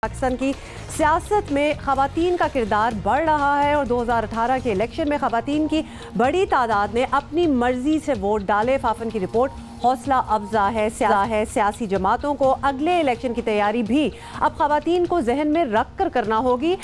पाकिस्तान की सियासत में ख़वातीन का किरदार बढ़ रहा है और 2018 के इलेक्शन में ख़वातीन की बड़ी तादाद ने अपनी मर्जी से वोट डाले। फाफन की रिपोर्ट हौसला अफजा है। सियासी जमातों को अगले इलेक्शन की तैयारी भी अब ख़वातीन को जहन में रख कर करना होगी।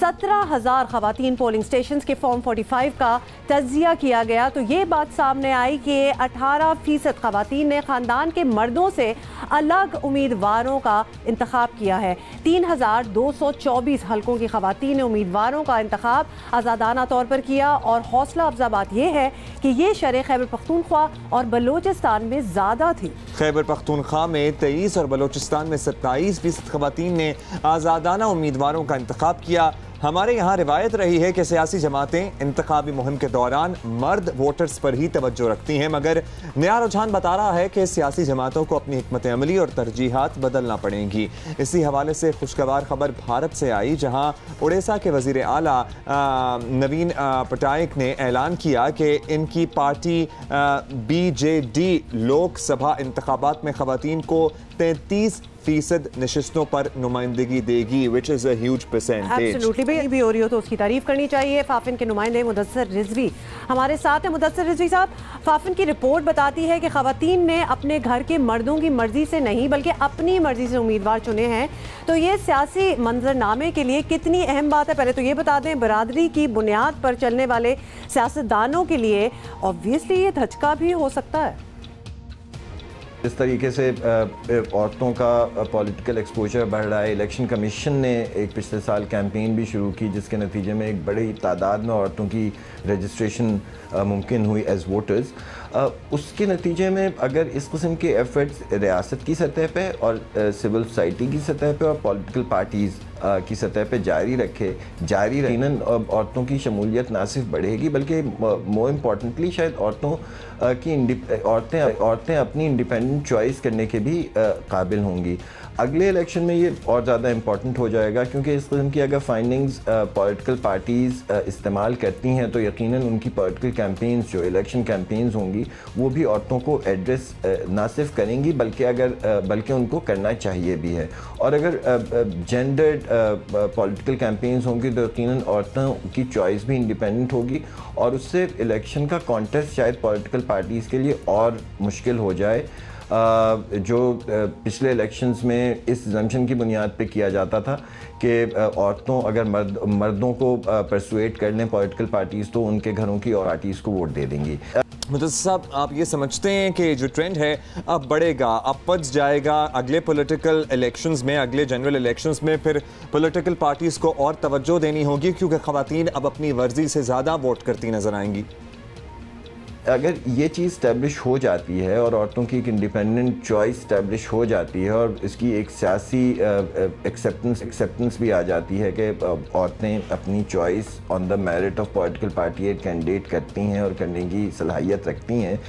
17,000 ख़वातीन पोलिंग स्टेशन के फॉर्म 45 का तज्जिया किया गया तो ये बात सामने आई कि 18% ख़वातीन ने ख़ानदान के मर्दों से अलग उम्मीदवारों का इंतखाब किया है। 3,224 हल्कों की ख़वातीन ने उम्मीदवारों का इंतखाब आज़ादाना तौर पर किया और हौसला अफजा बात यह है कि ये शरह खैबर पख्तूनख्वा और बलोचिस्तान में ज़्यादा थी। खैबर पख्तूनख्वा में 23 और बलोचिस्तान में 27% ख़वातीन ने आज़ादाना उम्मीदवारों का इंतखाब किया। हमारे यहाँ रिवायत रही है कि सियासी जमातें इंतखाबी मुहिम के दौरान मर्द वोटर्स पर ही तवज्जो रखती हैं, मगर नया रुझान बता रहा है कि सियासी जमातों को अपनी हिकमत अमली और तरजीहात बदलना पड़ेंगी। इसी हवाले से खुशगवार खबर भारत से आई, जहाँ उड़ीसा के वज़ीर आला नवीन पटनायक ने ऐलान किया कि इनकी पार्टी BJD लोकसभा इंतखाबात में ख़वातीन को 33% नशिस्तों पर नुमाइंदगी देगी, which is a huge percentage. Absolutely भी हो रही हो तो उसकी तारीफ करनी चाहिए। फाफिन के नुमाइंदे मुदस्सर रिजवी हमारे साथ हैं। मुदस्सर रिजवी साहब, फाफिन की रिपोर्ट बताती है कि ख़वातीन ने अपने घर के मर्दों की मर्जी से नहीं बल्कि अपनी मर्जी से उम्मीदवार चुने हैं, तो ये सियासी मंजरनामे के लिए कितनी अहम बात है? पहले तो ये बता दें, बरादरी की बुनियाद पर चलने वाले सियासतदानों के लिए ऑब्वियसली ये धचका भी हो सकता है। इस तरीके से औरतों का पॉलिटिकल एक्सपोजर बढ़ रहा है। इलेक्शन कमीशन ने एक पिछले साल कैंपेन भी शुरू की जिसके नतीजे में एक बड़ी तादाद में औरतों की रजिस्ट्रेशन मुमकिन हुई एज वोटर्स। उसके नतीजे में अगर इस किस्म के एफर्ट्स रियासत की सतह पे और सिविल सोसाइटी की सतह पे और पॉलिटिकल पार्टीज़ की सतह पे जारी यकीनन औरतों की शमूलियत ना सिर्फ बढ़ेगी बल्कि मोर इम्पॉर्टेंटली शायद औरतें अपनी इंडिपेंडेंट चॉइस करने के भी काबिल होंगी। अगले इलेक्शन में ये और ज़्यादा इम्पॉर्टेंट हो जाएगा क्योंकि इस किस्म की अगर फाइंडिंग्स पॉलिटिकल पार्टीज़ इस्तेमाल करती हैं तो यकीनन उनकी पॉलिटिकल कैंपेन्स जो इलेक्शन कैंपेन्स होंगी वो भी औरतों को एड्रेस ना सिर्फ करेंगी बल्कि उनको करना चाहिए भी है। और अगर जेंडर्ड पॉलिटिकल कैंपेन्स होंगी तो यकीनन औरतों की चॉइस भी इंडिपेंडेंट होगी और उससे इलेक्शन का कॉन्टेस्ट शायद पॉलिटिकल पार्टीज़ के लिए और मुश्किल हो जाए। जो पिछले इलेक्शंस में इस जम्शन की बुनियाद पे किया जाता था कि औरतों अगर मर्दों को परसुएट कर लें पॉलिटिकल पार्टीज़ तो उनके घरों की और पार्टीज़ को वोट दे देंगी। मुदस्सिर साहब, आप ये समझते हैं कि जो ट्रेंड है अब बढ़ेगा, अब पच जाएगा अगले पॉलिटिकल इलेक्शंस में, अगले जनरल इलेक्शंस में फिर पॉलिटिकल पार्टीज़ को और तवज्जो देनी होगी क्योंकि ख़वातीन अब अपनी मर्जी से ज़्यादा वोट करती नज़र आएंगी? अगर ये चीज़ स्टैब्लिश हो जाती है और औरतों की एक इंडिपेंडेंट चॉइस स्टैब्लिश हो जाती है और इसकी एक सियासी एक्सेप्टेंस भी आ जाती है कि औरतें अपनी choice on the merit of political party एक कैंडिडेट करती हैं और करने की सलाहियत रखती हैं,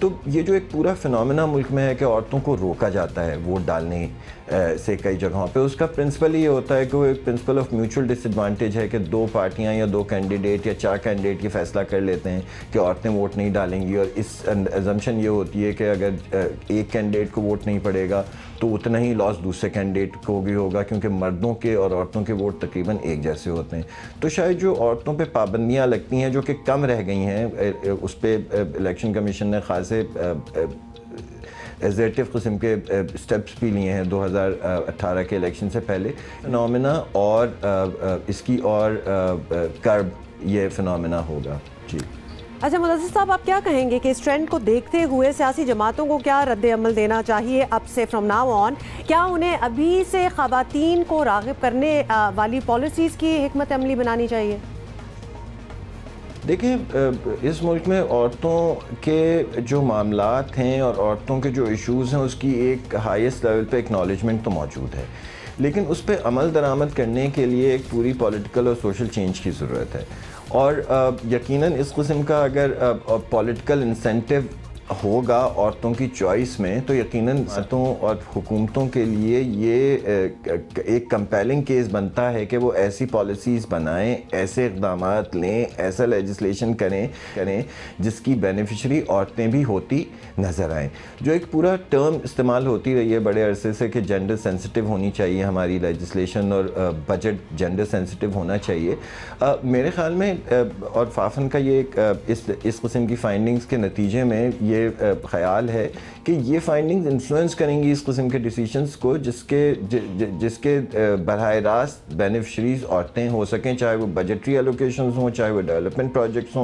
तो ये जो एक पूरा फिनोमेना मुल्क में है कि औरतों को रोका जाता है वोट डालने से कई जगहों पे, उसका प्रिंसिपल ये होता है कि वो एक प्रिंसिपल ऑफ म्यूचुअल डिसएडवांटेज है कि दो पार्टियां या दो कैंडिडेट या चार कैंडिडेट ये फैसला कर लेते हैं कि औरतें वोट नहीं डालेंगी और इस अजम्पशन ये होती है कि अगर एक कैंडिडेट को वोट नहीं पड़ेगा तो उतना ही लॉस दूसरे कैंडिडेट को भी होगा क्योंकि मर्दों के और औरतों के वोट तकरीबन एक जैसे होते हैं। तो शायद जो औरतों पे पाबंदियां लगती हैं जो कि कम रह गई हैं, उस पर इलेक्शन कमीशन ने खासे एग्जेक्टिव किस्म के स्टेप्स भी लिए हैं 2018 के इलेक्शन से पहले। फिनोमेना और इसकी और कर्ब ये फिनोमेना होगा। जी अच्छा मुदस्सिर साहब, आप क्या कहेंगे कि इस ट्रेंड को देखते हुए सियासी जमातों को क्या रद्द अमल देना चाहिए अब से फ्रॉम नाउ ऑन? क्या उन्हें अभी से ख़वातीन को राग़िब करने वाली पॉलिसीज़ की हिकमत अमली बनानी चाहिए? देखिए, इस मुल्क में औरतों के जो मामलात हैं और औरतों के जो इश्यूज़ हैं उसकी एक हाईएस्ट लेवल पे एक्नॉलेजमेंट तो मौजूद है, लेकिन उस पर अमल दरामद करने के लिए एक पूरी पॉलिटिकल और सोशल चेंज की ज़रूरत है। और यकीनन इस किस्म का अगर पॉलिटिकल इंसेंटिव होगा औरतों की चॉइस में, तो यकीनन औरतों और हुकूमतों के लिए ये एक कंपेलिंग केस बनता है कि वो ऐसी पॉलिसीज़ बनाएं, ऐसे इक़दाम लें, ऐसा लेजिस्लेशन करें जिसकी बेनिफिशरी औरतें भी होती नज़र आएँ। जो एक पूरा टर्म इस्तेमाल होती रही है बड़े अरसे से कि जेंडर सेंसिटिव होनी चाहिए हमारी लेजिस्लेशन और बजट जेंडर सेंसिटिव होना चाहिए, मेरे ख्याल में और फाफन का ये इस किस्म की फाइंडिंग्स के नतीजे में ये ख्याल है कि ये फाइंडिंग्स इन्फ्लुएंस करेंगी इस किस्म के डिसीजंस को जिसके बराह रास्त बेनिफिशरीज औरतें हो सकें, चाहे वो बजटरी एलोकेशंस हों, चाहे वो डेवलपमेंट प्रोजेक्ट्स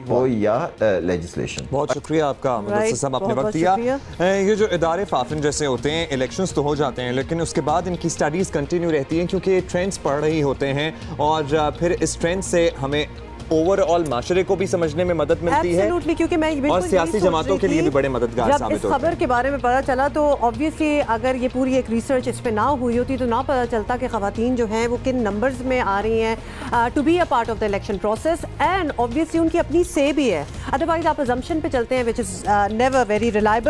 हो या लेजिस्लेशन। बहुत शुक्रिया आपका साहब, आपने वक्त दिया। ये जो इदारे फाफिन जैसे होते हैं, इलेक्शंस तो हो जाते हैं लेकिन उसके बाद इनकी स्टडीज़ कंटिन्यू रहती हैं क्योंकि ट्रेंड्स पढ़ रही होते हैं और फिर इस ट्रेंड से हमें ओवरऑल माशरे को भी समझने में मदद मिलती है क्योंकि मैं और सियासी जमातों के लिए भी बड़े मददगार साबित होते हैं। जब इस खबर के बारे में पता चला तो ऑब्वियसली अगर ये पूरी एक रिसर्च इस पे ना हुई होती तो ना पता चलता कि खवातीन जो हैं वो किन नंबर्स में आ रही हैं to be a part of the election process, and obviously उनकी अपनी से भी है। अदरवाइज आप अजम्पशन पे चलते हैं which is never very reliable.